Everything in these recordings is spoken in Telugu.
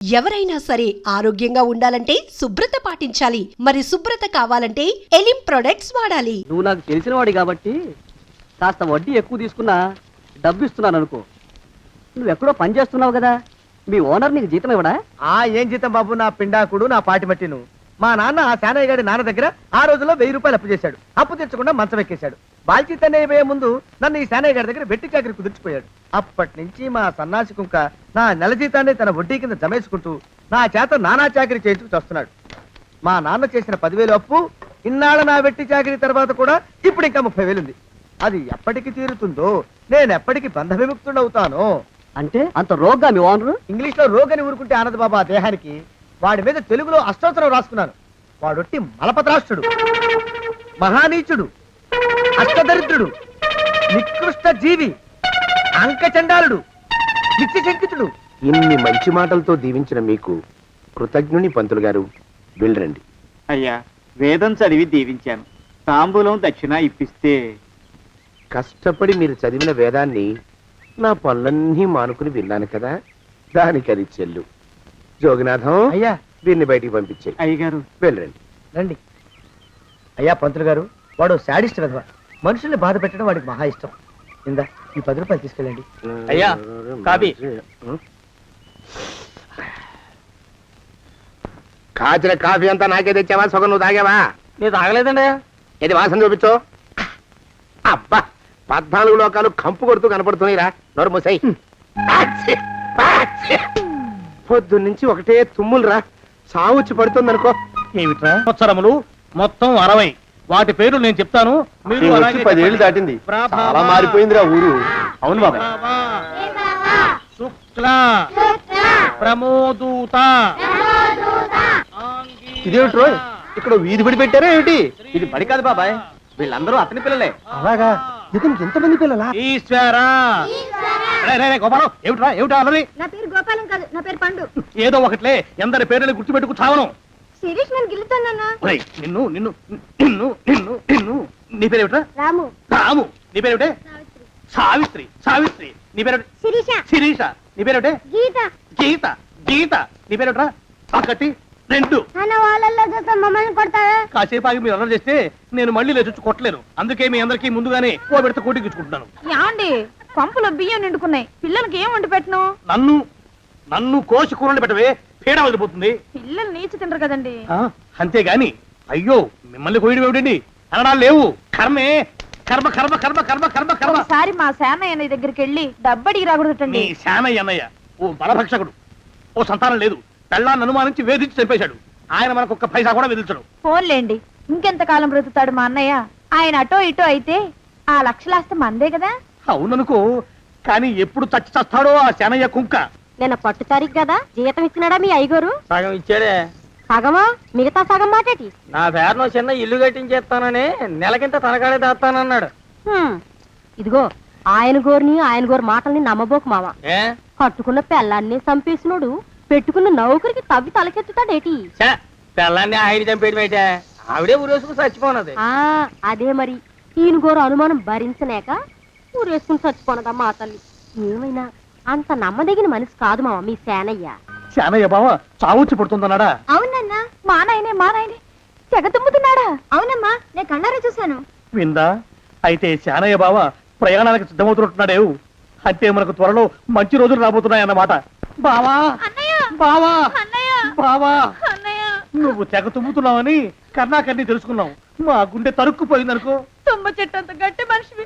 ఎవరైనా సరే ఆరోగ్యంగా ఉండాలంటే శుభ్రత పాటించాలి. మరి శుభ్రత కావాలంటే ఎలిం ప్రొడక్ట్స్ వాడాలి. నువ్వు నాకు తెలిసిన వాడి కాబట్టి కాస్త వడ్డీ ఎక్కువ తీసుకున్నా డబ్బు ఇస్తున్నాను అనుకో. నువ్వు ఎక్కడో పని చేస్తున్నావు కదా, మీ ఓనర్ నీకు జీతం ఇవ్వడా? ఏం జీతం బాబు, నా పిండాకుడు, నా పాటి మట్టిను. మా నాన్న ఆ శానయ్య గారి నాన్న దగ్గర ఆ రోజుల్లో 1000 రూపాయలు అప్పు చేశాడు. అప్పు తెచ్చకుండా మంచం ఎక్కేశాడు. బాల్చితనే అయిపోయే ముందు నన్ను ఈ శానయ్య గారి దగ్గర వెట్టి చాకరి కుదిర్చిపోయాడు. అప్పటి నుంచి మా సన్నాసి కుంక నా నెల జీతాన్ని తన వడ్డీ కింద జమేసుకుంటూ నా చేత నానా చాకరీ చేయించుకు వస్తున్నాడు. మా నాన్న చేసిన 10,000 అప్పు ఇన్నాళ్ళ నా వెట్టి చాకరీ తర్వాత కూడా ఇప్పుడు ఇంకా 30,000 ఉంది. అది ఎప్పటికి తీరుతుందో, నేను ఎప్పటికి బంధ విముక్తుడవుతానో. అంటే అంత రోగ్గా మీ ఓనరు? ఇంగ్లీష్ లో రోగని ఊరుకుంటే ఆనంద్ బాబా దేహానికి, వాడి మీద తెలుగులో అష్టోత్తరం రాసుకున్నాను. వాడొట్టి మలపత్రాష్ట్రుడు, మహానీచుడు, అష్టదరిద్రుడు, నికృష్ట జీవి, అంకచండాలుడు, నిత్యశంకితుడు. ఇన్ని మంచి మాటలతో దీవించిన మీకు కృతజ్ఞుని పంతులు గారు. వెళ్ళరండి. అయ్యా, వేదం చదివి దీవించాను. తాంబూలం దక్షిణ ఇప్పిస్తే. కష్టపడి మీరు చదివిన వేదాన్ని నా పనులన్నీ మానుకుని విన్నాను కదా, దానికి అది చెల్లు. జోగినాథం, అయ్యా వీరిని బయటికి పంపించే. అయ్యగారు వెళ్ళరండి. రండి. అయ్యా పంతులు గారు, వాడు శాడిస్ట్ విధవ. మనుషుల్ని బాధ పెట్టడం వాడికి మహా ఇష్టం. ఇందా ఈ 10 రూపాయలు తీసుకెళ్ళండి. అయ్యా, కాపీ. కాచిన కాఫీ అంతా నాకే తెచ్చావా? సగం నువ్వు తాగావా? నేను తాగలేదండి. ఇది వాసన చూపించు. అబ్బా, 14 లోకాలు కంపు కొడుతూ కనపడుతున్నాయిరా. నోరు మూసాయి. పొద్దున్నుంచి ఒకటే తుమ్ములురా. సావుచ్చి పడుతుందనుకో. ఏమిట్రా సంవత్సరములు? మొత్తం 60. వాటి పేర్లు నేను చెప్తాను, మీరు అలాగే 10 ఏళ్ళు దాటింది. చాలా మారిపోయిందిరా ఊరు. అవును బాబా. శుక్ల ప్రమోదూత. ఇదేమిట్రో, ఇక్కడ వీధి పడి పెట్టారా ఏమిటి? ఇది బడి కాదు బాబాయ్, వీళ్ళందరూ అతని పిల్లలే. అలాగా? ఇతనికి ఎంతమంది పిల్లలా? ఈశ్వరా. గోపాలం, ఏమిట్రా ఏమిటా అన్నది? నా పేరు గోపాలం కాదు, నా పేరు పండు. ఏదో ఒకట్లే, ఎందరి పేర్లని గుర్తుపెట్టుకు చావను. శిరీష్ నన్ను గిల్లుతానన్నా. నిన్ను నిన్ను నిన్ను నిన్ను నిన్ను నీ పేరేమిట్రా? రాము. రాము. నీ పేరేమిటే? సావిత్రి. సావిత్రి. నీ పేరు? శిరీష. శిరీష. నీ పేరేమిటే? గీత. గీత. గీత. నీ పేరేమిట్రా? ఒకటి 2. నాన్న వాళ్ళల్లో చూస్తే మమ్మల్ని కొడతావా? కాసేపు ఆగి మీరు అల్లరి చేస్తే నేను మళ్ళీ లేచొచ్చి కొట్టలేను. అందుకే మీ అందరికీ ముందుగానే ఓ పెడితే కోటికిచ్చుకుంటున్నాను. యాండి పంపులో బియ్యం నిండుకున్నాయి, పిల్లలకి ఏం వండి పెట్టను? నన్ను కోసి కూరలు పెట్టవే, పీడ వదిలిపోతుంది. పిల్లలు నీచి తినరు కదండి. అంతేగాని అయ్యో మిమ్మల్ని కోయడం ఏమిటండి? అనడాలు లేవు. కర్మే. కర్మ కర్మ కర్మ కర్మ కర్మ కర్మ. ఒకసారి మా శానయ్య దగ్గరికి వెళ్ళి డబ్బడికి నీ రాకూడదటండి. శానయ్య అన్నయ్య ఓ బలభక్షకుడు. ఓ సంతానం లేదు, పెళ్ళాన్ని అనుమానించి వేధించి చంపేశాడు. ఆయన మనకు ఒక్క పైసా కూడా విధించడు. ఫోన్లేండి, ఇంకెంత కాలం బ్రతుకుతాడు మా అన్నయ్య? ఆయన అటో ఇటో అయితే ఆ లక్షలాస్తి మందే కదా. అవుననుకో, కానీ ఎప్పుడు చచ్చి చస్తాడో ఆ శానయ్య కుంక. నేను పట్టు తారీఖు కదా జీతం ఇచ్చినాడా మీ అయ్యగారు? సగం ఇచ్చాడే. సగమా? మిగతా సగం మాటేటి? నా పేరును చిన్న ఇల్లు కట్టించేస్తానని నెలకింత తనకాడే దాస్తానన్నాడు. ఇదిగో ఆయన గోరు మాటల్ని నమ్మబోకు మావా. కట్టుకున్న పెళ్ళాన్ని చంపేసినోడు పెట్టుకున్న నౌకరికి తవ్వి తలకెత్తుతాడేటి? పిల్లాన్ని ఆయన చంపేయడం అయితే ఆవిడే ఊరేసుకుని చచ్చిపోనది. అదే మరి, ఈయన గోరు అనుమానం భరించలేక ఊరేసుకుని చచ్చిపోనదా మా తల్లి. ఏమైనా అంత నమ్మదగిన మనిషి కాదు మావా మీ శానయ్య. శానయ్య బావ చావుచ్చి పడుతుందన్నాడా? అవునన్నా, మా నాయనే తెగ తుమ్ముతున్నాడా? అవునమ్మా, నేను కళ్ళారా చూశాను. విందా? అయితే శానయ్య బావ ప్రయాణానికి సిద్ధమవుతున్నట్టున్నాడేవు. అంటే మనకు త్వరలో మంచి రోజులు రాబోతున్నాయన్నమాట. బావా బావా బావా, నువ్వు తెగ తుమ్ముతున్నావని కర్ణాకర్ణి తెలుసుకున్నావు. మా గుండె తరుక్కుపోయిందనుకో. తుమ్మ చెట్టు అంత గట్టి మనిషివి,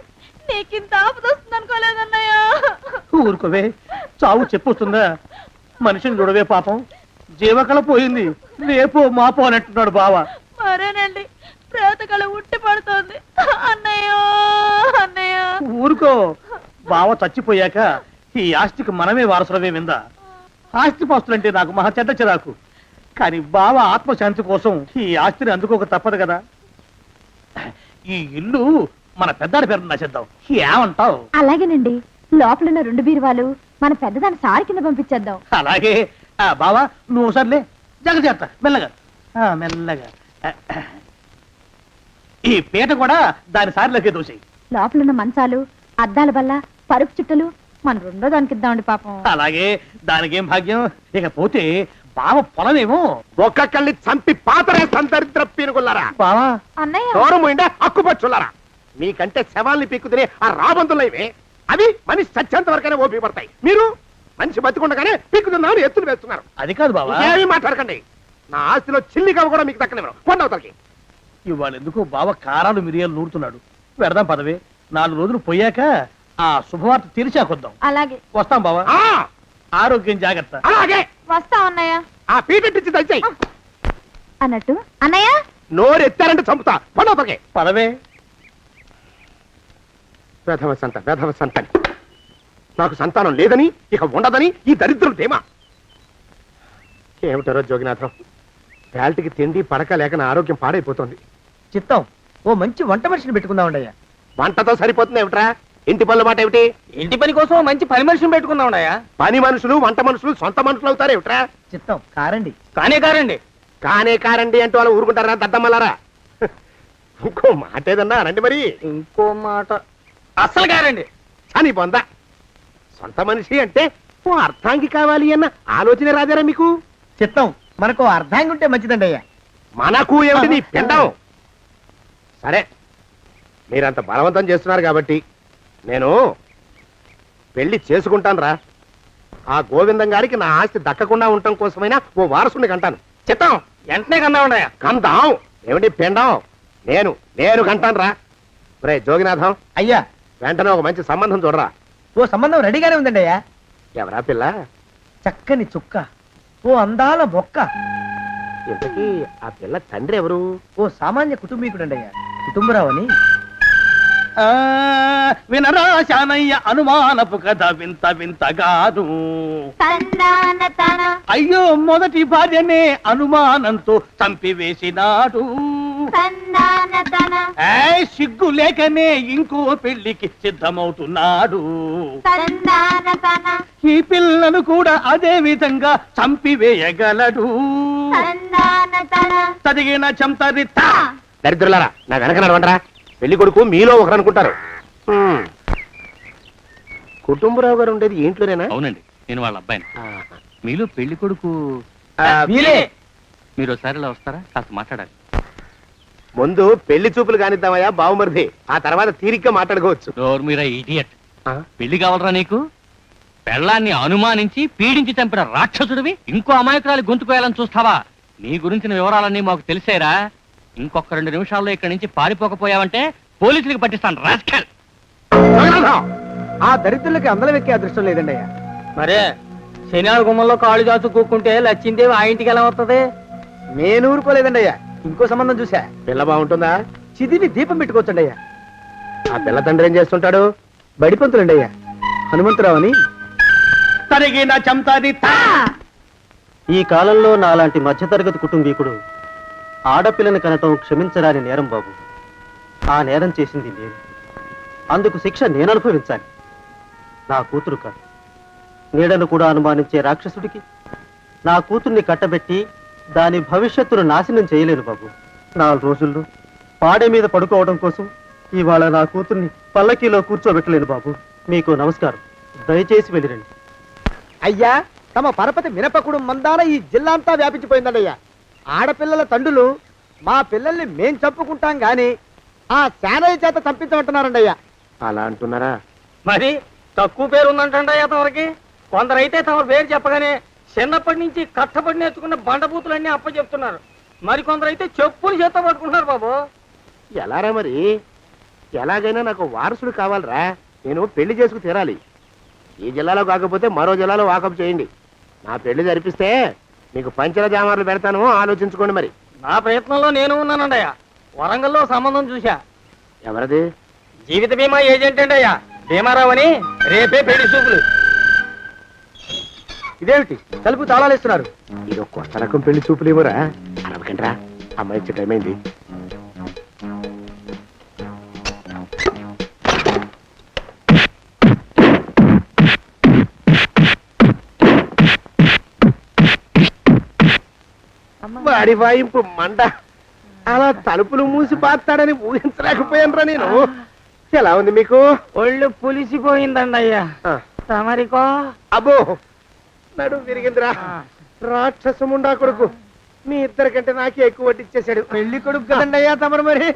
నీకింత ఆపదొస్తుంది అనుకోలేదన్నయ్య. ఊరుకోవే, చావు చెప్పొస్తుందా? మనిషిని చూడవే పాపం, జీవకళ పోయింది. రేపో మాపో అని అంటున్నాడు బావ. మరేనండి, ప్రేతకళ ఉట్టి పడుతోంది అన్నయ్యో అన్నయ్య. ఊరుకో, బావ చచ్చిపోయాక ఈ ఆస్తికి మనమే వారసులమే. విందా? ఆస్తిపాస్తులంటే నాకు మహా చెడ్డ చిరాకు. కానీ బావ ఆత్మశాంతి కోసం ఈ ఆస్తిని అందుకోక తప్పదు కదా. ఈ ఇల్లు మన పెద్దాడి పేరు నచ్చేద్దాం, ఏమంటావు? అలాగేనండి, లోపలున్న 2 బీరువాలు మన పెద్దదాన్ని సారి కింద పంపించేద్దాం. అలాగే. బావా నువ్వు సర్లే, జాగ్రత్త, మెల్లగా మెల్లగా. ఈ పీట కూడా దాని సారిలోకే దోసేయి. లోపలున్న మంచాలు, అద్దాల బల్ల, పరుపు చుట్టలు మన రెండో దానికి ఇద్దామండి పాపం. అలాగే దానికేం భాగ్యం. ఇకపోతే బావ పొలమేమో. ఒక్కొక్కళ్ళని చంపి పాతరేస్తాను దరిద్ర పీనుకున్నారా. బావా అన్నయ్య దూరం పోయిండే అక్కుపచ్చులారా. మీకంటే శవాల్ని పీక్కుతినే ఆ రాబందులు ఇవే. అవి మనిషి చచ్చేంత వరకనే ఓపి పడతాయి. మీరు మనిషి బతికుండగానే పీక్కుతున్నామని ఎత్తులు వేస్తున్నారు. అది కాదు బావా. ఏమీ మాట్లాడకండి. నా ఆస్తిలో చిల్లిగా కూడా మీకు దక్కనివ్వరు. కొండవతలకి. ఇవాళ ఎందుకో బావ కారాలు మిరియాలు నూరుతున్నాడు. పెడదాం పదవే. 4 రోజులు పోయాక ఆ శుభవార్త తెలిసాకొద్దాం. అలాగే వస్తాం బావా. ఆ, ఆరోగ్యం జాగ్రత్త. అలాగే వస్తా అన్నయ్య. ఆ పీటెట్టించి దయచేయి. అన్నట్టు అన్నయ్య నోరు ఎత్తారంటే చంపుతా. కొండవతలకి. పదవే. వేధవ సంతానం. నాకు సంతానం లేదని ఇక ఉండదని ఈ దరిద్రుడు ధీమా. ఏమిటారో జోగినాథం, వేల్టికి తిండి పడక లేక నా ఆరోగ్యం పాడైపోతుంది. చిత్తం ఓ మంచి వంట మనిషిని పెట్టుకుందామండి అయ్యా. వంటతో సరిపోతుంది ఏమిట్రా? ఇంటి పనుల మాట ఏమిటి? ఇంటి పని కోసం మంచి పని మనిషిని పెట్టుకుందాం. పని మనుషులు వంట మనుషులు సొంత మనుషులు అవుతారు ఏమిట్రా? చిత్తం కారండి. కారండి. కారండి అంటూ వాళ్ళు ఊరుకుంటారా దద్దమ్మలారా? ఇంకో మాట ఏదన్నా రండి మరి. ఇంకో మాట అస్సలు కారండి. అని పొందా. సొంత మనిషి అంటే ఓ అర్థాంగి కావాలి అన్న ఆలోచన రాజారా మీకు? చిత్తం మనకు అర్ధాంగి ఉంటే మంచిదండి అయ్యా. మనకు ఏమిటి నీ పిండం? సరే, మీరంత బలవంతం చేస్తున్నారు కాబట్టి నేను పెళ్లి చేసుకుంటాను రా. ఆ గోవిందం గారికి నా ఆస్తి దక్కకుండా ఉండటం కోసమైనా ఓ వారసుని కంటాను. చిత్తం వెంటనే కన్నా ఉండయా. కందాం ఏమిటి పిండం? నేను కంటాను రా. రే జోగినాథం, అయ్యా వెంటనే ఒక మంచి సంబంధం చూడరా. ఓ సంబంధం రెడీగానే ఉందండి అయ్యా. ఎవరా పిల్ల? చక్కని చుక్క, ఓ అందాల మొక్క, ఇంతకీ ఆ పిల్ల తండ్రి ఎవరు? ఓ సామాన్య కుటుంబీకుడండి అయ్యా. కుటుంబరావు అని. వినరా శానయ్య అనుమానపు కథ వింత వింతగాదు. అయ్యో మొదటి భార్యనే అనుమానంతో చంపివేసినాడు. సిగ్గు లేకనే ఇంకో పెళ్లికి సిద్ధమవుతున్నాడు. ఈ పిల్లను కూడా అదే విధంగా చంపివేయగలడు. తదిగిన చంతరిత. దరిద్రులారా, నా వెనక నడవండరా. పెళ్లి కొడుకు మీలో ఒకరు అనుకుంటారు. కుటుంబరావు గారు ఉండేది ఇంట్లోనేనా? అవునండి, నేను వాళ్ళ అబ్బాయిని. ఆహా. మీలో పెళ్లి కొడుకు మీరే. మీరు ఒకసారి ఇలా వస్తారా? కాస్త మాట్లాడాలి. ముందు పెళ్లి చూపులు కానిద్దామయ్యా బావుమరిది. ఆ తర్వాత తీరిగ్గా మాట్లాడుకోవచ్చు. డోర్ మీరా ఇడియట్. ఆ? పెళ్లి కావాలరా నీకు? పెళ్ళాన్ని అనుమానించి పీడించి చంపిన రాక్షసుడివి ఇంకో అమాయకురాలి గొంతుకోయాలని చూస్తావా? నీ గురించిన వివరాలన్నీ మాకు తెలిసేరా. ఇంకొక 2 నిమిషాల్లో ఇక్కడి నుంచి పారిపోకపోయావంటే పోలీసులకు పట్టిస్తాను. రాస్కల్. జగన్నాథం! ఆ దరిద్రులకి అందలం ఎక్కే అదృష్టం లేదండి అయ్యా. మరే శనివార గుమ్మంలో కాళ్ళు చాచు కూకుంటే లచ్చిందేవి ఆ ఇంటికి ఎలా వస్తుంది? నేను ఊరుకోలేదండి అయ్యా. ఇంకో సంబంధం చూసా. పిల్ల బాగుంటుందా? చిదివి దీపం పెట్టుకోవచ్చండి అయ్యా. ఆ పిల్ల తండ్రి ఏం చేస్తుంటాడు? బడిపంతులండి అయ్యా. హనుమంతరావు అని. తరిగిన చంతరిత. ఈ కాలంలో నాలాంటి మధ్యతరగతి కుటుంబీకుడు ఆడపిల్లని కనటం క్షమించరాని నేరం బాబు. ఆ నేరం చేసింది నేను. అందుకు శిక్ష నేను అనుభవించాలి. నా కూతురు కాదు. నీడను కూడా అనుమానించే రాక్షసుడికి నా కూతుర్ని కట్టబెట్టి దాని భవిష్యత్తును నాశనం చేయలేను బాబు. 4 రోజుల్లో పాడే మీద పడుకోవడం కోసం ఇవాళ నా కూతుర్ని పల్లకీలో కూర్చోబెట్టలేను బాబు. మీకు నమస్కారం. దయచేసి వెళ్ళిరండి. అయ్యా, తమ పరపతి మినపకుడు మందాన ఈ జిల్లా అంతా వ్యాపించిపోయిందండి అయ్యా. ఆడపిల్లల తండ్రులు మా పిల్లల్ని మేం చంపుకుంటాం గాని ఆ శానయ్య చేత చంపించమంటున్నారండి అయ్యా. అలా అంటున్నారా? మరి తక్కువ పేరు ఉందంటండి తమరికి. కొందరైతే తమ పేరు చెప్పగానే చిన్నప్పటి నుంచి కట్టబడి నేర్చుకున్న బండబూతులన్నీ అప్పచెప్తున్నారు. మరి కొందరైతే చెప్పులు చేత పట్టుకుంటున్నారు బాబు. ఎలారా మరి? ఎలాగైనా నాకు వారసుడు కావాలరా. నేను పెళ్లి చేసుకు తీరాలి. ఈ జిల్లాలో కాకపోతే మరో జిల్లాలో వాకప్ చేయండి. నా పెళ్లి జరిపిస్తే మీకు పంచల జామార్లు పెడతాను. ఆలోచించుకోండి మరి. నా ప్రయత్నంలో నేను ఉన్నానండి అయ్యా. వరంగల్లో సంబంధం చూశా. ఎవరది? జీవిత బీమా ఏజెంట్ అండి అయ్యా, భీమారావు అని. రేపే పెళ్లి చూపులు. ఇదేమిటి తలుపు తాళాలు ఇస్తున్నారు? ఇది ఒక కొత్త రకం పెళ్లి చూపులు ఇవ్వరా? అరవకండ్రా, అమ్మాయి వచ్చే టైం అయింది. వాడి వాయింపు మండ. అలా తలుపులు మూసి పాతాడని ఊహించలేకపోయానురా నేను. ఎలా ఉంది మీకు? ఒళ్ళు పులిసిపోయిందండి అయ్యా. ఆ, తమరికో అబ్బో నడు విరిగిందిరా రాక్షసముండా కొడుకు మీ ఇద్దరికంటే నాకే ఎక్కువ వడ్డిచ్చేశాడు. పెళ్లి కొడుకు కదండి అయ్యా తమరు, మరి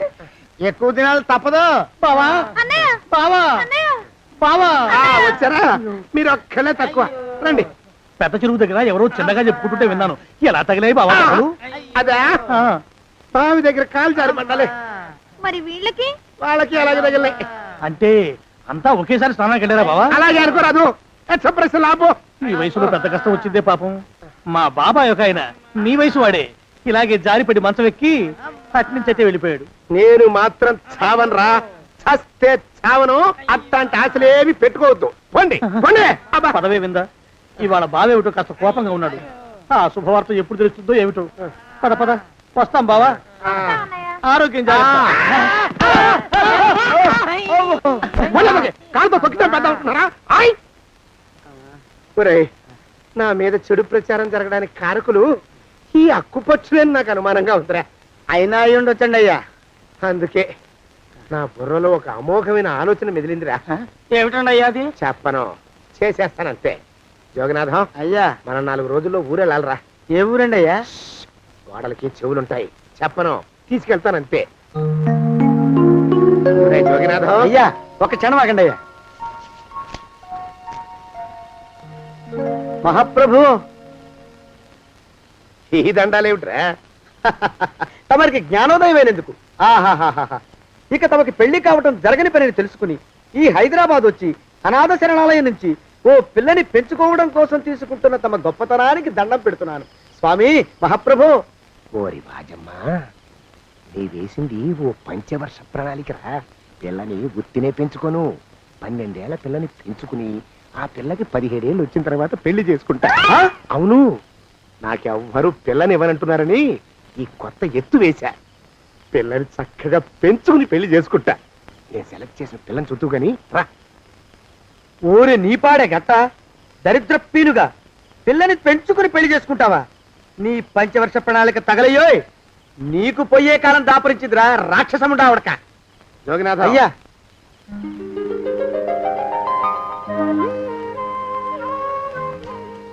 ఎక్కువ దినాలు తప్పదు. బావా బావా బావా వచ్చారా మీరు ఒక్కలే తక్కువ రండి. పెద్ద చెరువు దగ్గర ఎవరో చిన్నగా చెప్పుకుంటుంటే విన్నాను. ఎలా తగిలాయి బావా అసలు? అదా ఆ, బావి దగ్గర కాలు జారి మండాలి. మరి వీళ్ళకి వాళ్ళకి అలాగే తగిలే. అంటే అంతా ఒకేసారి స్నానానికి వెళ్ళారా బావా? అలాగే అనుకోరాదు. ప్రశ్న లాభం. ఈ వయసులో పెద్ద కష్టం వచ్చిందే పాపం. మా బాబాయ్ ఒక ఆయన నీ వయసు వాడే ఇలాగే జారిపడి మంచం ఎక్కి అట్నుంచి అయితే వెళ్ళిపోయాడు. నేను మాత్రం చావను రా, చస్తే చావను. అట్లాంటి ఆశలేవి పెట్టుకోవద్దు. పండి పండి. పదవే విందా, ఇవాళ బావేమిటో కాస్త కోపంగా ఉన్నాడు. ఆ శుభవార్త ఎప్పుడు తెలుస్తుందో ఏమిటో. పద పద వస్తాం బావా. ఆరోగ్యం జాగ్రత్త. కాలుతో తొక్కితే పెద్ద ఉంటున్నారా? ఒరేయ్, నా మీద చెడు ప్రచారం జరగడానికి కారకులు ఈ అక్కుపచ్చులేని నాకు అనుమానంగా ఉందిరా. అయినా అయి ఉండొచ్చండి అయ్యా. అందుకే నా బుర్రలో ఒక అమోఘమైన ఆలోచన మెదిలిందిరా. ఏమిటండి అయ్యా అది? చెప్పను, చేసేస్తానంతే. జోగనాథం అయ్యా, మనం 4 రోజుల్లో ఊరెళ్ళాలరా. ఏ ఊరండి అయ్యా? గోడలకి చెవులుంటాయి, చెప్పను, తీసుకెళ్తానంతే. ఒరేయ్ జోగినాథం, అయ్యా ఒక క్షణం ఆగండి అయ్యా. మహాప్రభు, ఈ దండాలేమిట్రా? తమరికి జ్ఞానోదయమైనందుకు ఆహాహాహా. ఇక తమకి పెళ్లి కావటం జరగని పనిని తెలుసుకుని ఈ హైదరాబాద్ వచ్చి అనాథ శరణాలయం నుంచి ఓ పిల్లని పెంచుకోవడం కోసం తీసుకుంటున్న తమ గొప్పతనానికి దండం పెడుతున్నాను స్వామి. మహాప్రభు, ఓరి బాజమ్మ, నీ వేసింది ఓ పంచవర్ష ప్రణాళికరా. పిల్లని గుర్తినే పెంచుకోను. 12 ఏళ్ల పిల్లని పెంచుకుని ఆ పిల్లకి 17 ఏళ్ళు వచ్చిన తర్వాత పెళ్లి చేసుకుంటా. అవును, నాకెవ్వరూ పిల్లని ఇవ్వనంటున్నారని ఈ కొత్త ఎత్తు వేశా. పిల్లని చక్కగా పెంచుకుని పెళ్లి చేసుకుంటా. నేను సెలెక్ట్ చేసిన పిల్లని చుట్టూ గాని రా. ఊరి నీపాడే గట్ట దరిద్రపీనుగా పిల్లని పెంచుకుని పెళ్లి చేసుకుంటావా? నీ పంచవర్ష ప్రణాళిక తగలయ్యోయ్. నీకు పోయే కాలం దాపరించిందిరా రాక్షసముండావడక. జోగినాథ అయ్యా,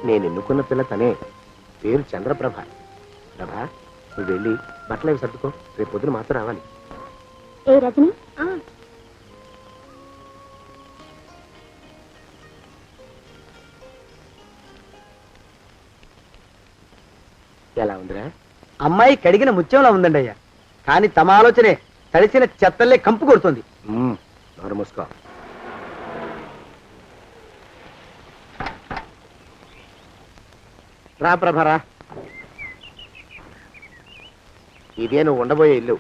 నేను ఎన్నుకున్న పిల్ల తనే. పేరు చంద్రప్రభ. ప్రభ, నువ్వు వెళ్ళి బట్టలు అవి సర్దుకో. రేపు పొద్దున మాత్రం రావాలి. ఏ రజని, ఎలా ఉందిరా? అమ్మాయి కడిగిన ముత్యంలా ఉందండి అయ్యా. కానీ తమ ఆలోచనే తడిసిన చెత్తల్లే కంపు కొడుతుంది. నోరు మూసుకో. రా ప్రభరా, ఇదే నువ్వు ఉండబోయే ఇల్లు.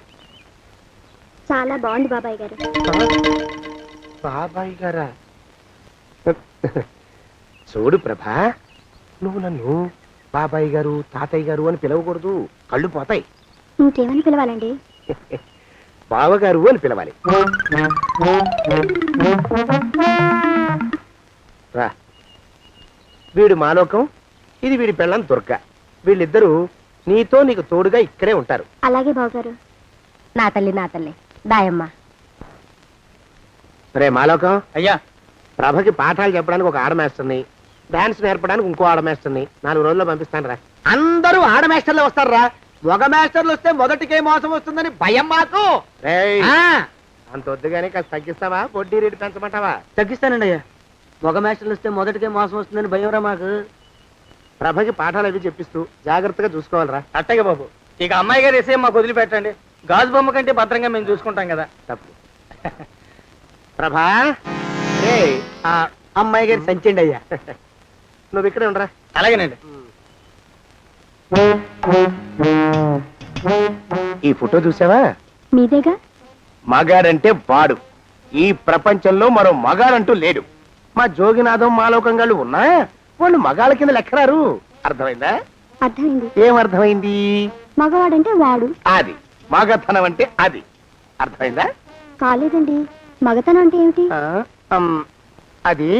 చాలా బాగుంది బాబాయ్ గారు. బాబాయ్ గారా? చూడు ప్రభా, నువ్వు నన్ను బాబాయ్ గారు తాతయ్య గారు అని పిలవకూడదు, కళ్ళు పోతాయి. ఇంకేమని పిలవాలండి? బావగారు అని పిలవాలి. రా, వీడు మాలోకం, ఇది వీడి పెళ్ళం దుర్గ. వీళ్ళిద్దరూ నీతో నీకు తోడుగా ఇక్కడే ఉంటారు. అలాగే బావగారు. నా తల్లి నా తల్లి దాయమ్మ. రే మాలోకం, అయ్యా ప్రభకి పాఠాలు చెప్పడానికి ఒక ఆడమేస్తుంది, డాన్స్ నేర్పడానికి ఇంకో ఆడమేస్తుంది. 4 రోజుల్లో పంపిస్తాను రా. అందరూ ఆడ మాస్టర్లు వస్తారా? మగ మాస్టర్లు వస్తే మొదటికే మోసం వస్తుందని భయం మాకు. రేయ్, ఆ, అంత వద్దుగానే కాస్త తగ్గిస్తావా? వడ్డీ రేటు పెంచమంటావా? తగ్గిస్తానండి అయ్యా. మగ మాస్టర్లు వస్తే మొదటికే మోసం వస్తుందని భయంరా మాకు. ప్రభకి పాఠాలు అవి చెప్పిస్తూ జాగ్రత్తగా చూసుకోవాలరా. అట్టగే బాబు. ఇక అమ్మాయి గారు వేసే మాకు వదిలిపెట్టండి. గాజు బొమ్మ కంటే భద్రంగా మేము చూసుకుంటాం కదా. తప్పు. ప్రభా, రే, ఆ అమ్మాయి గారి సంచండి అయ్యా. నువ్వు ఇక్కడే ఉండరా. అలాగేనండి. ఈ ఫోటో చూసావా? మీదేగా. మగాడంటే వాడు. ఈ ప్రపంచంలో మరో మగాడంటూ లేడు. మా జోగినాథం మాలోకంగాళ్ళు ఉన్నా వాళ్ళు మగాళ్ళ కింద లెక్కరారు. అర్థమైందా? అర్థమైంది. ఏమర్థమైంది? మగవాడంటే వాడు. అది మగతనం అంటే అది. అర్థమైందా? కాలేదండి. మగతనం అంటే ఏమిటి? అది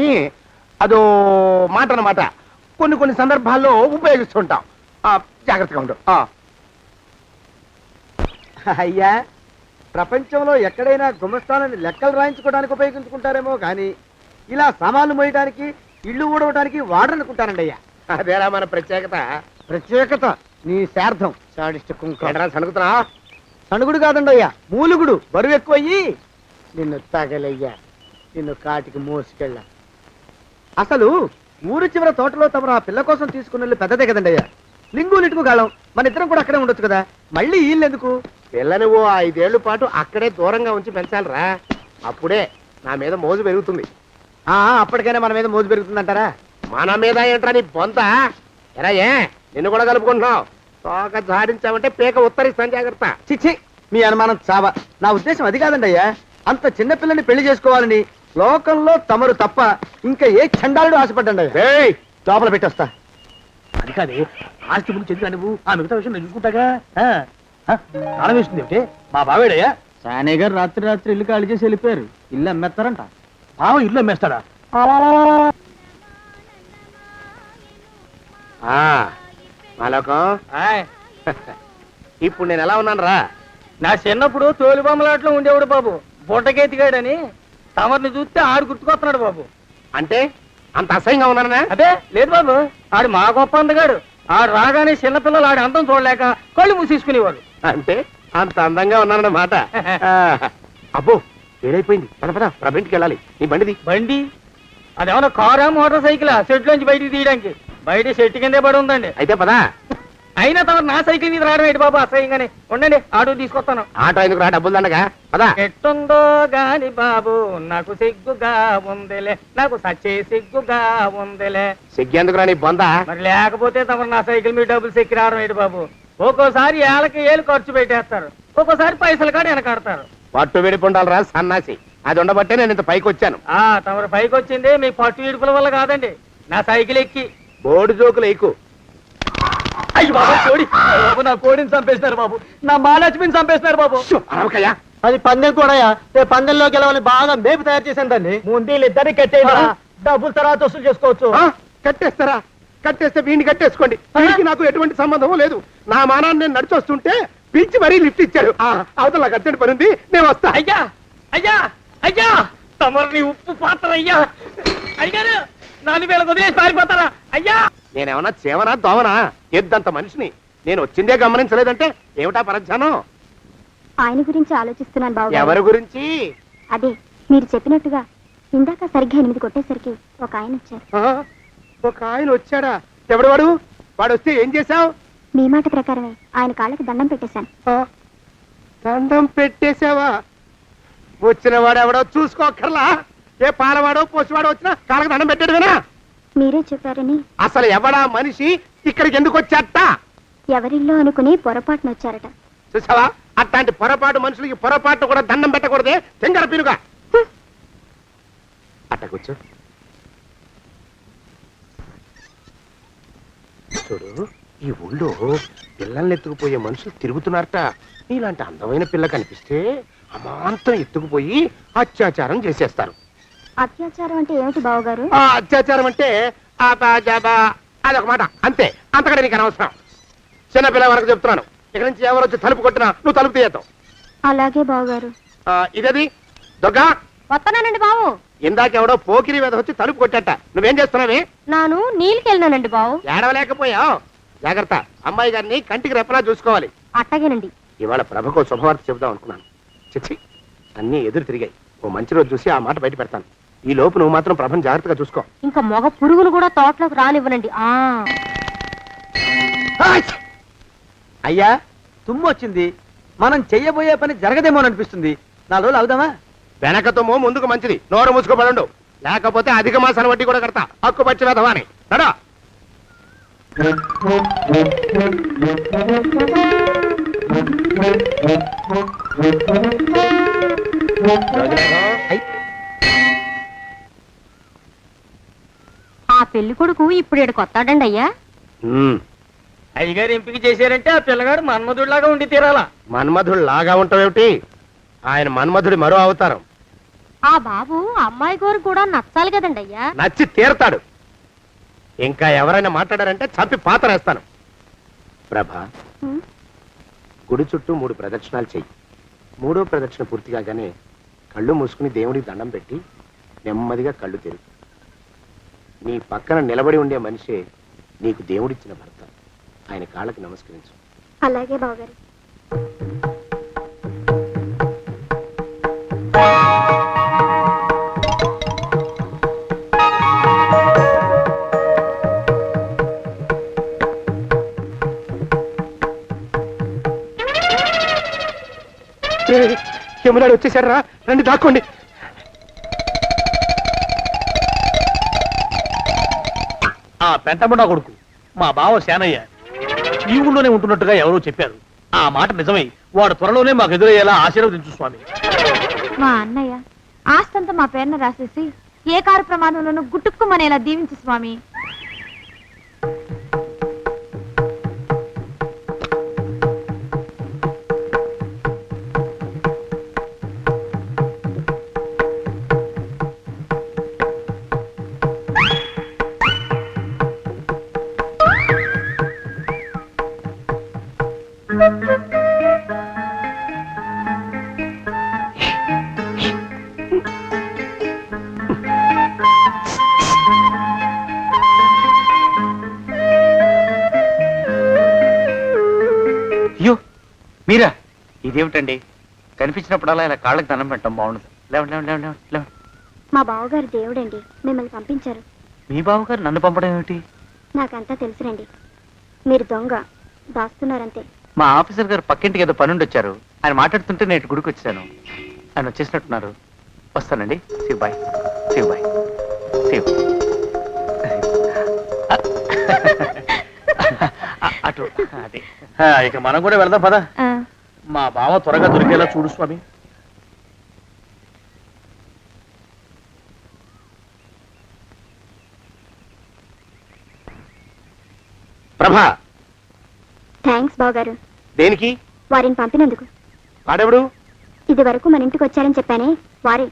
అదో మాట అన్నమాట. కొన్ని సందర్భాల్లో ఉపయోగిస్తుంటాం. జాగ్రత్తగా ఉండు. అయ్యా, ప్రపంచంలో ఎక్కడైనా గుమస్థానాన్ని లెక్కలు రాయించుకోవడానికి ఉపయోగించుకుంటారేమో కానీ ఇలా సామాన్లు మోయడానికి ఇల్లు ఊడవడానికి వాడరనుకుంటానండి అయ్యా. అదేరా మన ప్రత్యేకత. ప్రత్యేకత నీ శార్థం సాడిస్ట్ కుంక. ఎడరా సణుకుతున్నా? సణుగుడు కాదండి అయ్యా, మూలుగుడు. బరువు ఎక్కువయ్యి నిన్ను తగలయ్యా, నిన్ను కాటికి మోసుకెళ్ళా. అసలు ఊరు చివర తోటలో తమరు ఆ పిల్ల కోసం తీసుకున్న పెద్దదే కదండి అయ్యా. లింగు లిటుకు గాలం, మన ఇద్దరం కూడా అక్కడే ఉండొచ్చు కదా, మళ్ళీ వీళ్ళు ఎందుకు? పిల్లని ఓ 5 ఏళ్ల పాటు అక్కడే దూరంగా ఉంచి పెంచాలిరా. అప్పుడే నా మీద మోజు పెరుగుతుంది. అప్పటికైనా మన మీద మోజు పెరుగుతుందంటారా? మన మీద ఏంట్రా నీ బొంత? ఎరా ఏ నిన్ను కూడా కలుపుకుంటున్నావు? తోక జాడించావంటే పీక ఉత్తరిస్తాను, జాగ్రత్త. చిచ్చి, మీ అనుమానం చావా. నా ఉద్దేశం అది కాదండి అయ్యా. అంత చిన్న పిల్లని పెళ్లి చేసుకోవాలని లోకంలో తమరు తప్ప ఇంకా ఏ చండాలుడు ఆశపడ్డండి అయ్యా. ఏయ్, లోపల పెట్టొస్తా. అది కాదే, ఆస్తి ముందు చెందుగా నువ్వు ఆ మిగతా విషయం నేను చూసుకుంటాగా. తాళం వేస్తుంది ఏమిటి? మా బావేడయ్యా. సానే గారు రాత్రి ఇల్లు ఖాళీ చేసి వెళ్ళిపోయారు. ఇల్లు అమ్మేస్తారంట. బావ ఇల్లు అమ్మేస్తాడా? మాలోకం, ఇప్పుడు నేను ఎలా ఉన్నాను రా? నా చిన్నప్పుడు తోలు బొమ్మలాట్లో ఉండేవాడు బాబు, బుట్టకెత్తిగాడని. తమరిని చూస్తే ఆడు గుర్తుకొస్తున్నాడు బాబు. అంటే అంత అసహ్యంగా ఉన్నానా? అదే లేదు బాబు, ఆడు మా గొప్ప అందగాడు. ఆడు రాగానే చిన్నపిల్లలు ఆడి అందం చూడలేక కళ్ళు మూసేసుకునేవాడు. అంటే అంత అందంగా ఉన్నానన్నమాట. అబ్బో, ఏడైపోయింది. పద పద, ప్రభింటికి వెళ్ళాలి. నీ బండిది. బండి అదేమన్నా కారా మోటార్ సైకిల్? సెట్ లోంచి బయటికి తీయడానికి బయట చెట్టు కిందే పడి ఉందండి. అయితే పదా. అయినా తమరు నా సైకిల్ మీద రావడం ఏంటి బాబు అసహ్యంగానే. ఉండండి, ఆటో తీసుకొస్తాను. ఆటో ఎందుకు రా, డబ్బులు దండగా. పదా. ఎట్టుందో గాని బాబు నాకు సిగ్గుగా ఉందిలే, నాకు సచ్చే సిగ్గుగా ఉందిలే. సిగ్గెందుకు రా నీ బొంద? మరి లేకపోతే తమరు నా సైకిల్ మీద డబ్బులు సెక్కి రావడం ఏంటి బాబు? ఒక్కోసారి ఏళ్ళకి ఏళ్ళు ఖర్చు పెట్టేస్తారు, ఒక్కోసారి పైసలు కాడ వెనకాడతారు. పట్టు విడిపుండాలి రా సన్నాసి. అది ఉండబట్టే నేను ఇంత పైకి వచ్చాను. తమరు పైకి వచ్చింది మీ పట్టు ఇడుపుల వల్ల కాదండి, నా సైకిల్ ఎక్కి. బోర్డు జోకులు ఎక్కువ. అయ్యి బాబు, కోడి బాబు, నా కోడిని చంపేస్తున్నారు బాబు, నా మహాలక్ష్మిని చంపేస్తున్నారు బాబు. అరవకయ్యా. అది పందెం కూడా పందెంలో గెలవని బాగా మేపు తయారు చేశాను దాన్ని. ముందు వీళ్ళిద్దరిని కట్టేయండి, డబ్బులు తర్వాత వసూలు చేసుకోవచ్చు. కట్టేస్తారా? కట్టేస్తే వీడిని కట్టేసుకోండి. వీడికి నాకు ఎటువంటి సంబంధం లేదు. నా మానాన్ని నేను నడిచొస్తుంటే పిలిచి మరీ లిఫ్ట్ ఇచ్చాడు. అవతల నాకు అర్జెంట్ పని ఉంది, నేను వస్తా. అయ్యా అయ్యా అయ్యా, తమరిని ఉప్పు పాత్ర అయ్యా. అయ్యారు నాన్న వీళ్ళకి వదిలేసి పారిపోతారా? అయ్యా, నేనేమన్నా చేవనా దోవనా? ఎద్దంత మనిషిని. నేను వచ్చిందే గమనించలేదంటే ఏమిటా పరధ్యానం? ఆయన గురించి ఆలోచిస్తున్నాను బాబు. ఎవరి గురించి? అదే మీరు చెప్పినట్టుగా ఇందాక సరిగ్గా 8 కొట్టేసరికి ఒక ఆయన వచ్చారు. ఒక ఆయన వచ్చాడా? ఎవడు వాడు? వాడు వస్తే ఏం చేశావు? మీ మాట ప్రకారమే ఆయన కాళ్ళకి దండం పెట్టేశాను. దండం పెట్టేశావా? వచ్చిన వాడు ఎవడో చూసుకోకర్లా. ఏ పాలవాడో పోసివాడో వచ్చినా కాళ్ళకి దండం పెట్టాడువేనా? మీరే చెప్పారని. అసలు ఎవడా మనిషి? ఇక్కడికి ఎందుకు వచ్చాట? ఎవరిల్లో అనుకుని పొరపాటున వచ్చారట. చూసావా, అట్లాంటి పొరపాటు మనుషులకి పొరపాటు కూడా దండం పెట్టకూడదే. తెంగర పిరుగా అట్ట కూర్చో. చూడు, ఈ ఊళ్ళో పిల్లల్ని ఎత్తుకుపోయే మనుషులు తిరుగుతున్నారట. నీలాంటి అందమైన పిల్ల కనిపిస్తే అమాంతం ఎత్తుకుపోయి అత్యాచారం చేసేస్తారు. అత్యాచారం అంటే ఏమిటి బావగారు? ఆ అత్యాచారం అంటే అదొక మాట, అంతే. అంతకంటే నీకు అనవసరం. చిన్నపిల్ల వరకు చెప్తున్నాను. ఇక్కడ నుంచి ఎవరు వచ్చి తలుపు కొట్టినా నువ్వు తలుపు తీయతావు. అలాగే బావగారు. ఇదది దొగ్గా. వస్తున్నానండి బావు. ఇందాకెవడో పోకిరి మీద వచ్చి తలుపు కొట్టట. నువ్వేం చేస్తున్నావే? నాను నీళ్ళకెళ్ళినానండి బావు. ఏడవలేకపోయావు. జాగ్రత్త, అమ్మాయి గారిని కంటికి రెప్పలా చూసుకోవాలి. అట్టగేనండి. ఇవాళ ప్రభకు శుభవార్త చెబుదాం అనుకున్నాను. చిచ్చి, అన్నీ ఎదురు తిరిగాయి. ఓ మంచి రోజు చూసి ఆ మాట బయట పెడతాను. ఈ లోపు నువ్వు మాత్రం ప్రభను జాగ్రత్తగా చూసుకో. ఇంకా మగ పురుగును కూడా తోటలోకి రానివ్వనండి. అయ్యా, తుమ్ము వచ్చింది. మనం చెయ్యబోయే పని జరగదేమో అనిపిస్తుంది. 4 రోజులు అవుదామా? వెనకతోమో ముందుకు మంచిది. నోరు మూసుకోబడండు, లేకపోతే అధిక మాసాల వడ్డీ కూడా కడతా. హక్కు పచ్చి వేధవా అని నడా. ఆ పెళ్లి కొడుకు ఇప్పుడు ఇక్కడికి వస్తాడండి అయ్యా. అయ్యగారు ఎంపిక చేశారంటే ఆ పిల్లగాడు మన్మధుడిలాగా ఉండి తీరాలా. మన్మధుడు లాగా ఉంటావేమిటి? ఆయన మన్మధుడి మరో అవతారం. ఆ బాబు అమ్మాయి గోరు కూడా నచ్చాలి కదండి అయ్యా. నచ్చి తీరతాడు. ఇంకా ఎవరైనా మాట్లాడారంటే చంపి పాతరేస్తాను. ప్రభా, గుడి చుట్టూ 3 ప్రదక్షిణాలు చెయ్యి. 3వ ప్రదక్షిణ పూర్తి కాగానే కళ్ళు మూసుకుని దేవుడికి దండం పెట్టి నెమ్మదిగా కళ్ళు తెరు. నీ పక్కన నిలబడి ఉండే మనిషే నీకు దేవుడిచ్చిన భర్త. ఆయన కాళ్ళకి నమస్కరించు. అలాగే బావగారు. యమునాడు వచ్చేసాడు రా, రండి దాక్కోండి. ఆ పెంటముడా కొడుకు మా బావ శానయ్య ఈ ఊళ్ళోనే ఉంటున్నట్టుగా ఎవరో చెప్పారు. ఆ మాట నిజమై వాడు త్వరలోనే మాకు ఎదురయ్యేలా ఆశీర్వదించు స్వామి. మా అన్నయ్య ఆస్తంతా మా పేరున రాసేసి ఏ కారు ప్రమాదంలోనూ గుట్టుక్కుమనేలా దీవించు స్వామి. అయ్యో మీరా? ఇదేమిటండి, కనిపించినప్పుడల్లా ఇలా కాళ్ళకి దండం పెట్టడం బాగుండదు. లేవండి లేవండి లేవండి లేవండి. మా బావగారు దేవుడండి, మిమ్మల్ని పంపించారు. మీ బావగారు నన్ను పంపడం ఏమిటి? నాకంతా తెలుసురండి. మీరు దొంగ దాస్తున్నారంతే. మా ఆఫీసర్ గారు పక్కింటికి ఏదో పనుండి వచ్చారు. ఆయన మాట్లాడుతుంటే నేను గుడికి వచ్చాను. ఆయన వచ్చేసినట్టున్నారు. వస్తానండి. Shiv bye, Shiv bye, Shiv. అటు అదే. ఇక మనం కూడా వెళ్దాం పద. మా బావ త్వరగా దొరికేలా చూడు స్వామి. ప్రభా, థ్యాంక్స్ బావగారు. దేనికి? వారిని పంపినందుకు. వాడెవడు? ఇది వరకు మన ఇంటికి వచ్చారని చెప్పానే వారే.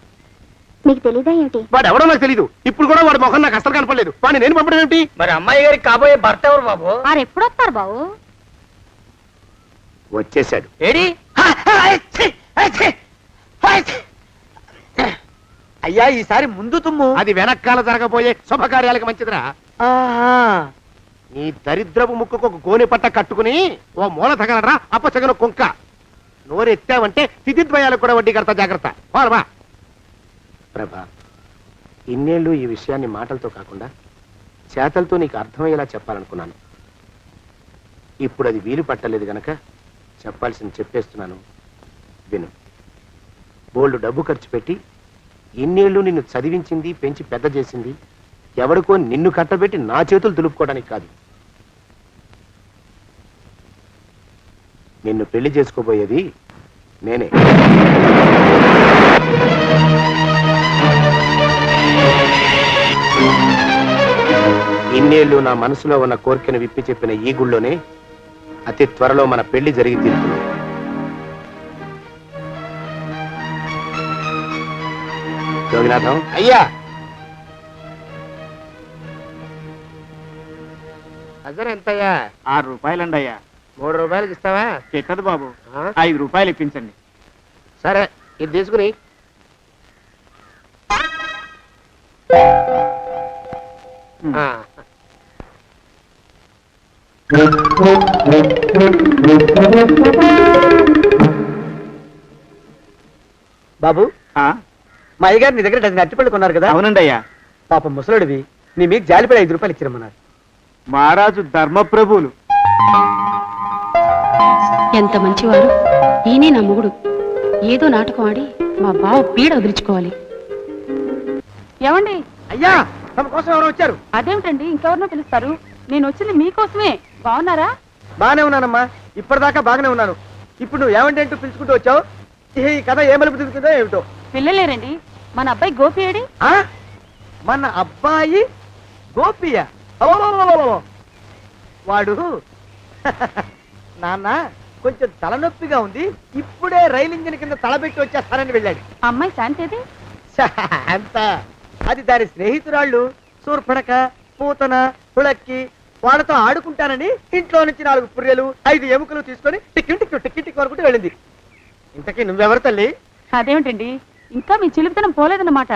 మీకు తెలీదా ఏమిటి? వాడెవడో నాకు తెలీదు. ఇప్పుడు కూడా వాడి మొహం నాకు అసలు కనపడలేదు. వాడిని నేను పంపడం ఏమిటి? మరి అమ్మాయి గారికి కాబోయే భర్త ఎవరు బాబు? వారు ఎప్పుడు వస్తారు బాబు? వచ్చేసాడు. ఏడి? అయ్యా, ఈసారి ముందు తుమ్ము. అది వెనకాల జరగబోయే శుభకార్యాలకు మంచిదిరా. నీ దరిద్రపు ముక్కుకు ఒక గోనె పట్ట కట్టుకుని ఓ మూల తగలరా అప్పచగన కుంక. నోరెత్తావంటే తిథిద్వయాలకు కూడా వడ్డీ కడతా, జాగ్రత్త. పోరమా ప్రభా, ఇన్నేళ్ళు ఈ విషయాన్ని మాటలతో కాకుండా చేతలతో నీకు అర్థమయ్యేలా చెప్పాలనుకున్నాను. ఇప్పుడు అది వీలు పట్టలేదు గనక చెప్పాల్సింది చెప్పేస్తున్నాను, విను. బోల్డు డబ్బు ఖర్చు పెట్టి ఇన్నేళ్ళు నిన్ను చదివించింది, పెంచి పెద్ద చేసింది ఎవడికో నిన్ను కట్టబెట్టి నా చేతులు దులుపుకోవడానికి కాదు. నిన్ను పెళ్లి చేసుకోబోయేది నేనే. ఇన్నేళ్ళు నా మనసులో ఉన్న కోరికను విప్పి చెప్పిన ఈ గుళ్ళోనే అతి త్వరలో మన పెళ్లి జరిగి తీరుతుంది. జోగినాథం అయ్యా, అజర్ ఎంతయ్యా? 6 రూపాయలండి అయ్యా. 3 రూపాయలకి ఇస్తావా? చెక్కదు బాబు, 5 రూపాయలు ఇప్పించండి. సరే, ఇది తీసుకుని. బాబు, మా అయ్యగారు నీ దగ్గర డజన్ అరటిపళ్ళు కొన్నారు కదా? అవునండి అయ్యా. పాపం ముసలుడివి, నీ మీకు జాలిపడి 5 రూపాయలు ఇచ్చిరమ్మన్నారు. మహారాజు ధర్మప్రభువులు. ఎంత మంచివారు. ఈయనే నా మొగుడు. ఏదో నాటకం ఆడి మా బావ పీడ వదిలించుకోవాలి. ఏమండి? అయ్యా, తమ కోసం ఎవరో వచ్చారు. అదేమిటండి, ఇంకెవరినో పిలుస్తారు? నేను వచ్చింది మీకోసమే. బాగున్నారా? బాగానే ఉన్నానమ్మా, ఇప్పటిదాకా బాగానే ఉన్నాను. ఇప్పుడు నువ్వు ఏమంటే అంటూ పిలుచుకుంటూ వచ్చావు. ఈ కథ ఏ మలుపు తిరుగుతుందో ఏమిటో. పిల్లలేరండి. మన అబ్బాయి గోపి ఏడి? మన అబ్బాయి గోపియ? వాడు నాన్న కొంచెం తలనొప్పిగా ఉంది, ఇప్పుడే రైలు ఇంజిన్ కింద తలబెట్టి వచ్చేస్తానని వెళ్ళాడు. అమ్మాయి శాంతేది? అంత అది దాని స్నేహితురాళ్ళు సూర్పణక, పూతన, తుళక్కి. వాళ్ళతో ఆడుకుంటానని ఇంట్లో నుంచి 4 పుర్రెలు 5 ఎముకలు తీసుకొని టిక్కి వరకుంటూ వెళ్ళింది. ఇంతకీ నువ్వెవరు తల్లి? అదేమిటండి, ఇంకా మీ చిలుపుతనం పోలేదన్నమాట.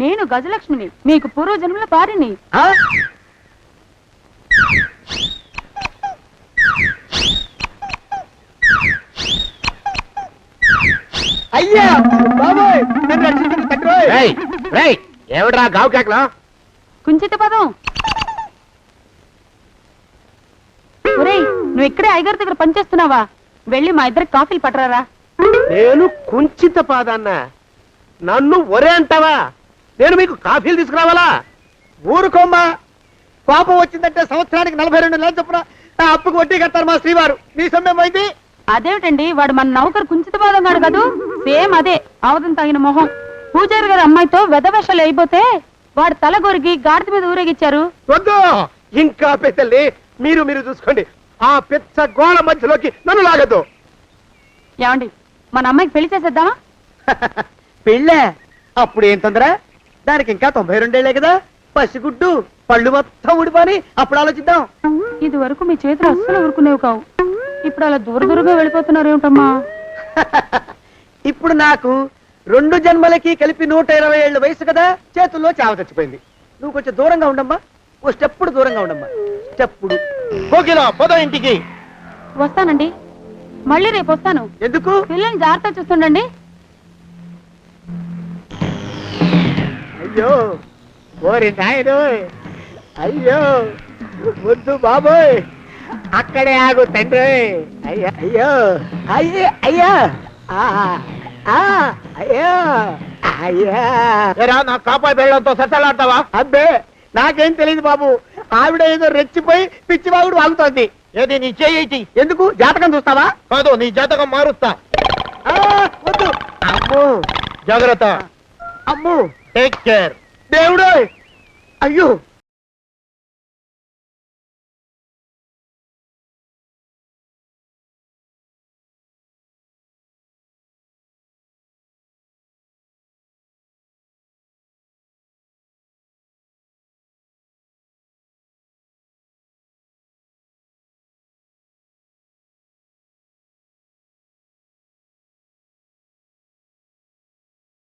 నేను గజలక్ష్మిని, మీకు పూర్వజన్మల పారిని. ఆ? అయ్యా బాబోయ్ నన్ను రక్షించండి తండ్రోయ్. ఏమిట్రా గావు కేకలో? కుంచిత పదం. ఒరేయ్, నువ్వు ఇక్కడే అయ్యగారి దగ్గర పనిచేస్తున్నావా? వెళ్ళి మా ఇద్దరికి కాఫీలు పట్టరారా. నేను కుంచిత పాదాన్న, నన్ను ఒరే అంటావా? నేను మీకు కాఫీలు తీసుకురావాలా? ఊరుకోమ్మా, కోపం వచ్చిందంటే సంవత్సరానికి 42 నెలలు చొప్పున ఆ అప్పుకు వడ్డీ కడతారు మా శ్రీవారు. నీ సొమ్మేం పోయింది? అదేమిటండి, వాడు మన నౌకరు కుంచిత పాదం గాడు కదూ. సేమ్ అదే, అవధం తగిన మొహం. పూజారి గారి అమ్మాయితో వెధవేషాలు అయిపోతే వాడు తల గొరిగి గాడిద మీద ఊరేగిచ్చారు. వద్దు, ఇంకా పెద్దల్ని మీరు చూసుకోండి. ఆ పెద్ద గోళ మధ్యలోకి నన్ను లాగద్దు. ఏమండి, మన అమ్మాయికి పెళ్లి చేసేద్దామా? పెళ్ళే? అప్పుడు ఏం తొందర? దానికి ఇంకా 92 ఏళ్లే కదా. పసిగుడ్డు పళ్ళు మొత్తం ఊడిపోని అప్పుడు ఆలోచిద్దాం. ఇది వరకు మీ చేతులు అస్సలు ఊరుకునేవి కావు. ఇప్పుడు అలా దూరంగా వెళ్ళిపోతున్నారు ఏమిటమ్మా? ఇప్పుడు నాకు 2 జన్మలకి కలిపి 120 ఏళ్ళ వయసు కదా. చేతుల్లో చావ చచ్చిపోయింది. నువ్వు కొంచెం దూరంగా ఉండమ్మా. ఓ స్టెప్పుడు దూరంగా ఉండమ్మా. స్టెప్పుడు. కోకిలో పోదాం ఇంటికి. వస్తానండి, మళ్ళీ రేపు వస్తాను. ఎందుకు? పిల్లల్ని జాగ్రత్త చూస్తుండండి. అయ్యో ఓరి నాయను, అయ్యో వద్దు బాబోయ్, అక్కడే ఆగు తండ్రి. అయ్యా అయ్యో అయ్యో అయ్యా అయ్యో అయ్యా. నా కాపాయి బెళ్ళంతో సత్తలాడతావా? అబ్బే నాకేం తెలియదు బాబు. ఆవిడ ఏదో రెచ్చిపోయి పిచ్చివాగుడు వాగుతోంది. ఏది నీ చేయి? ఎందుకు? జాతకం చూస్తావా? కాదు, నీ జాతకం మారుస్తా. వద్దు. అమ్మో జాగ్రత్త. అమ్మో టేక్ కేర్. దేవుడు. అయ్యో